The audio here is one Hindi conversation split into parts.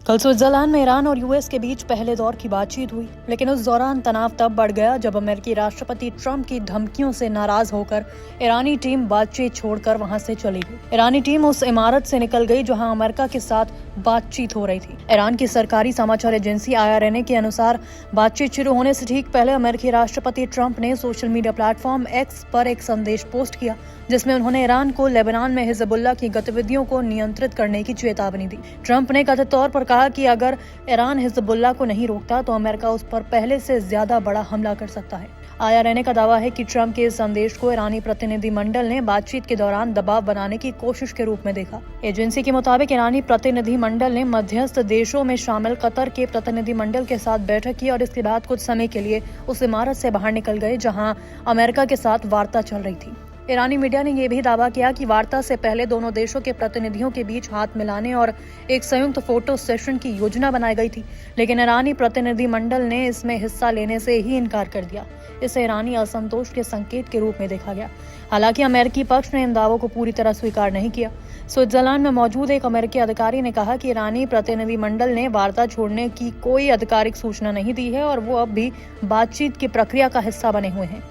कल स्विट्जरलैंड में ईरान और यूएस के बीच पहले दौर की बातचीत हुई, लेकिन उस दौरान तनाव तब बढ़ गया जब अमेरिकी राष्ट्रपति ट्रंप की धमकियों से नाराज होकर ईरानी टीम बातचीत छोड़कर वहां से चली गई। ईरानी टीम उस इमारत से निकल गई जहां अमेरिका के साथ बातचीत हो रही थी। ईरान की सरकारी समाचार एजेंसी IRNA के अनुसार बातचीत शुरू होने से ठीक पहले अमेरिकी राष्ट्रपति ट्रंप ने सोशल मीडिया प्लेटफॉर्म एक्स पर एक संदेश पोस्ट किया, जिसमें उन्होंने ईरान को लेबनान में हिजबुल्लाह की गतिविधियों को नियंत्रित करने की चेतावनी दी। ट्रंप ने कथित तौर पर कहा कि अगर ईरान हिजबुल्लाह को नहीं रोकता तो अमेरिका उस पर पहले से ज्यादा बड़ा हमला कर सकता है। IRNA का दावा है कि ट्रंप के इस संदेश को ईरानी प्रतिनिधिमंडल ने बातचीत के दौरान दबाव बनाने की कोशिश के रूप में देखा। एजेंसी के मुताबिक ईरानी प्रतिनिधिमंडल ने मध्यस्थ देशों में शामिल कतर के प्रतिनिधिमंडल के साथ बैठक की और इसके बाद कुछ समय के लिए उस इमारत से बाहर निकल गए जहां अमेरिका के साथ वार्ता चल रही थी। ईरानी मीडिया ने यह भी दावा किया कि वार्ता से पहले दोनों देशों के प्रतिनिधियों के बीच हाथ मिलाने और एक संयुक्त फोटो सेशन की योजना बनाई गई थी, लेकिन ईरानी प्रतिनिधिमंडल ने इसमें हिस्सा लेने से ही इनकार कर दिया। इसे ईरानी असंतोष के संकेत के रूप में देखा गया। हालांकि अमेरिकी पक्ष ने इन दावों को पूरी तरह स्वीकार नहीं किया। स्विट्जरलैंड में मौजूद एक अमेरिकी अधिकारी ने कहा कि ईरानी प्रतिनिधिमंडल ने वार्ता छोड़ने की कोई आधिकारिक सूचना नहीं दी है और वो अब भी बातचीत की प्रक्रिया का हिस्सा बने हुए हैं।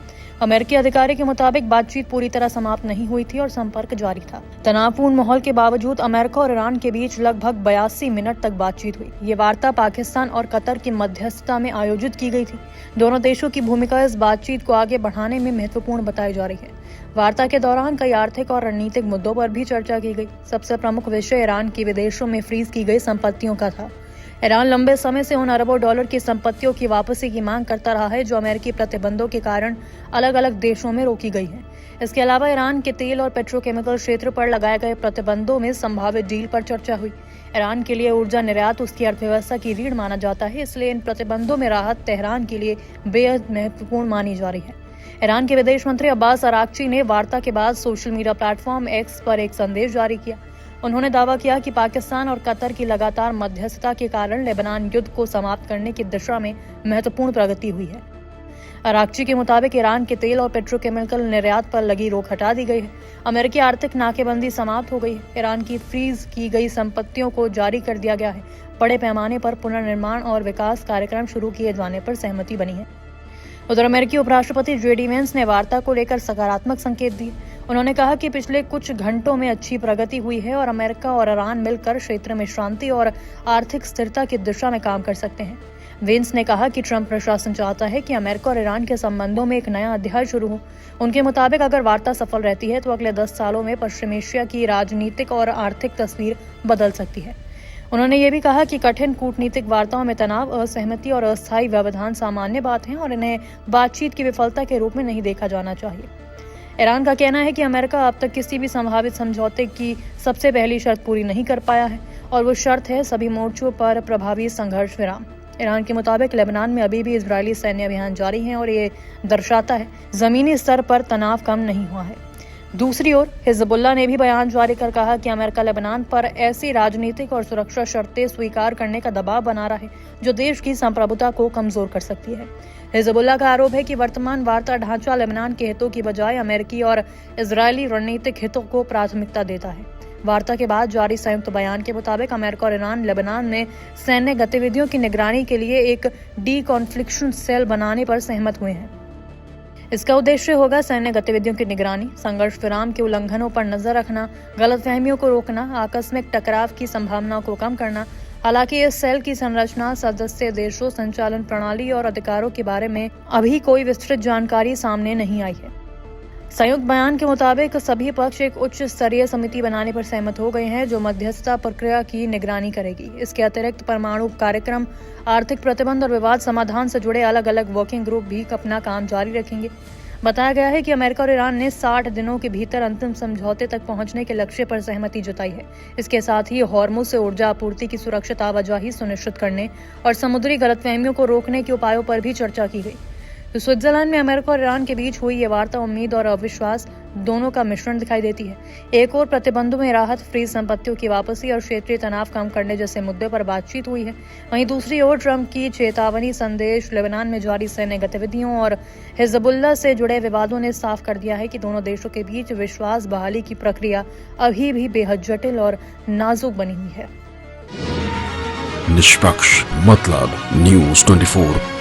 अमेरिकी अधिकारी के मुताबिक बातचीत पूरी तरह समाप्त नहीं हुई थी और संपर्क जारी था। तनावपूर्ण माहौल के बावजूद अमेरिका और ईरान के बीच लगभग 82 मिनट तक बातचीत हुई। ये वार्ता पाकिस्तान और कतर की मध्यस्थता में आयोजित की गई थी। दोनों देशों की भूमिका इस बातचीत को आगे बढ़ाने में महत्वपूर्ण बताई जा रही है। वार्ता के दौरान कई आर्थिक और रणनीतिक मुद्दों पर भी चर्चा की गई। सबसे प्रमुख विषय ईरान की विदेशों में फ्रीज की गई संपत्तियों का था। ईरान लंबे समय से उन अरबों डॉलर की संपत्तियों की वापसी की मांग करता रहा है जो अमेरिकी प्रतिबंधों के कारण अलग अलग देशों में रोकी गई है। इसके अलावा ईरान के तेल और पेट्रोकेमिकल क्षेत्र पर लगाए गए प्रतिबंधों में संभावित डील पर चर्चा हुई। ईरान के लिए ऊर्जा निर्यात उसकी अर्थव्यवस्था की रीढ़ माना जाता है, इसलिए इन प्रतिबंधों में राहत तेहरान के लिए बेहद महत्वपूर्ण मानी जा रही है। ईरान के विदेश मंत्री अब्बास अराक्ची ने वार्ता के बाद सोशल मीडिया प्लेटफॉर्म एक्स पर एक संदेश जारी किया। उन्होंने दावा किया कि पाकिस्तान और कतर की लगातार मध्यस्थता के कारण लेबनान युद्ध को समाप्त करने की दिशा में महत्वपूर्ण प्रगति हुई है। अराक्ची के मुताबिक ईरान के तेल और पेट्रोकेमिकल निर्यात पर लगी रोक हटा दी गई है। अमेरिकी आर्थिक नाकेबंदी समाप्त हो गई है। ईरान की फ्रीज की गई संपत्तियों को जारी कर दिया गया है। बड़े पैमाने पर पुनर्निर्माण और विकास कार्यक्रम शुरू किए जाने पर सहमति बनी है। उधर अमेरिकी उपराष्ट्रपति JD वेंस ने वार्ता को लेकर सकारात्मक संकेत दिए। उन्होंने कहा कि पिछले कुछ घंटों में अच्छी प्रगति हुई है और अमेरिका और ईरान मिलकर क्षेत्र में शांति और आर्थिक स्थिरता की दिशा में काम कर सकते हैं। वेंस ने कहा कि ट्रंप प्रशासन चाहता है कि अमेरिका और ईरान के संबंधों में एक नया अध्याय शुरू हो। उनके मुताबिक अगर वार्ता सफल रहती है तो अगले 10 सालों में पश्चिम एशिया की राजनीतिक और आर्थिक तस्वीर बदल सकती है। उन्होंने ये भी कहा कि कठिन कूटनीतिक वार्ताओं में तनाव, असहमति और अस्थायी व्यवधान सामान्य बात है और इन्हें बातचीत की विफलता के रूप में नहीं देखा जाना चाहिए। ईरान का कहना है कि अमेरिका अब तक किसी भी संभावित समझौते की सबसे पहली शर्त पूरी नहीं कर पाया है और वो शर्त है सभी मोर्चों पर प्रभावी संघर्ष विराम। ईरान के मुताबिक लेबनान में अभी भी इजरायली सैन्य अभियान जारी है और ये दर्शाता है जमीनी स्तर पर तनाव कम नहीं हुआ है। दूसरी ओर हिजबुल्लाह ने भी बयान जारी कर कहा कि अमेरिका लेबनान पर ऐसी राजनीतिक और सुरक्षा शर्तें स्वीकार करने का दबाव बना रहा है जो देश की संप्रभुता को कमजोर कर सकती है। हिजबुल्लाह का आरोप है कि वर्तमान वार्ता ढांचा लेबनान के हितों की बजाय अमेरिकी और इजरायली रणनीतिक हितों को प्राथमिकता देता है। वार्ता के बाद जारी संयुक्त बयान के मुताबिक अमेरिका और ईरान लेबनान में सैन्य गतिविधियों की निगरानी के लिए एक डी-कॉन्फ्लिक्शन सेल बनाने पर सहमत हुए हैं। इसका उद्देश्य होगा सैन्य गतिविधियों की निगरानी, संघर्ष विराम के उल्लंघनों पर नजर रखना, गलतफहमियों को रोकना, आकस्मिक टकराव की संभावनाओं को कम करना। हालांकि इस सेल की संरचना, सदस्य देशों, संचालन प्रणाली और अधिकारों के बारे में अभी कोई विस्तृत जानकारी सामने नहीं आई है। संयुक्त बयान के मुताबिक सभी पक्ष एक उच्च स्तरीय समिति बनाने पर सहमत हो गए हैं जो मध्यस्थता प्रक्रिया की निगरानी करेगी। इसके अतिरिक्त परमाणु कार्यक्रम, आर्थिक प्रतिबंध और विवाद समाधान से जुड़े अलग अलग वर्किंग ग्रुप भी अपना काम जारी रखेंगे। बताया गया है कि अमेरिका और ईरान ने 60 दिनों के भीतर अंतिम समझौते तक पहुंचने के लक्ष्य पर सहमति जताई है। इसके साथ ही हॉर्मुज से ऊर्जा आपूर्ति की सुरक्षित आवाजाही सुनिश्चित करने और समुद्री गलतफहमियों को रोकने के उपायों पर भी चर्चा की गई। तो स्विट्जरलैंड में अमेरिका और ईरान के बीच हुई ये वार्ता उम्मीद और अविश्वास दोनों का मिश्रण दिखाई देती है। एक और प्रतिबंधों में राहत, फ्रीज संपत्तियों की वापसी और क्षेत्रीय तनाव कम करने जैसे मुद्दे पर बातचीत हुई है। वहीं दूसरी ओर ट्रंप की चेतावनी संदेश, लेबनान में जारी सैन्य गतिविधियों और हिजबुल्लाह से जुड़े विवादों ने साफ कर दिया है कि दोनों देशों के बीच विश्वास बहाली की प्रक्रिया अभी भी बेहद जटिल और नाजुक बनी हुई है। निष्पक्ष, मतलब News 24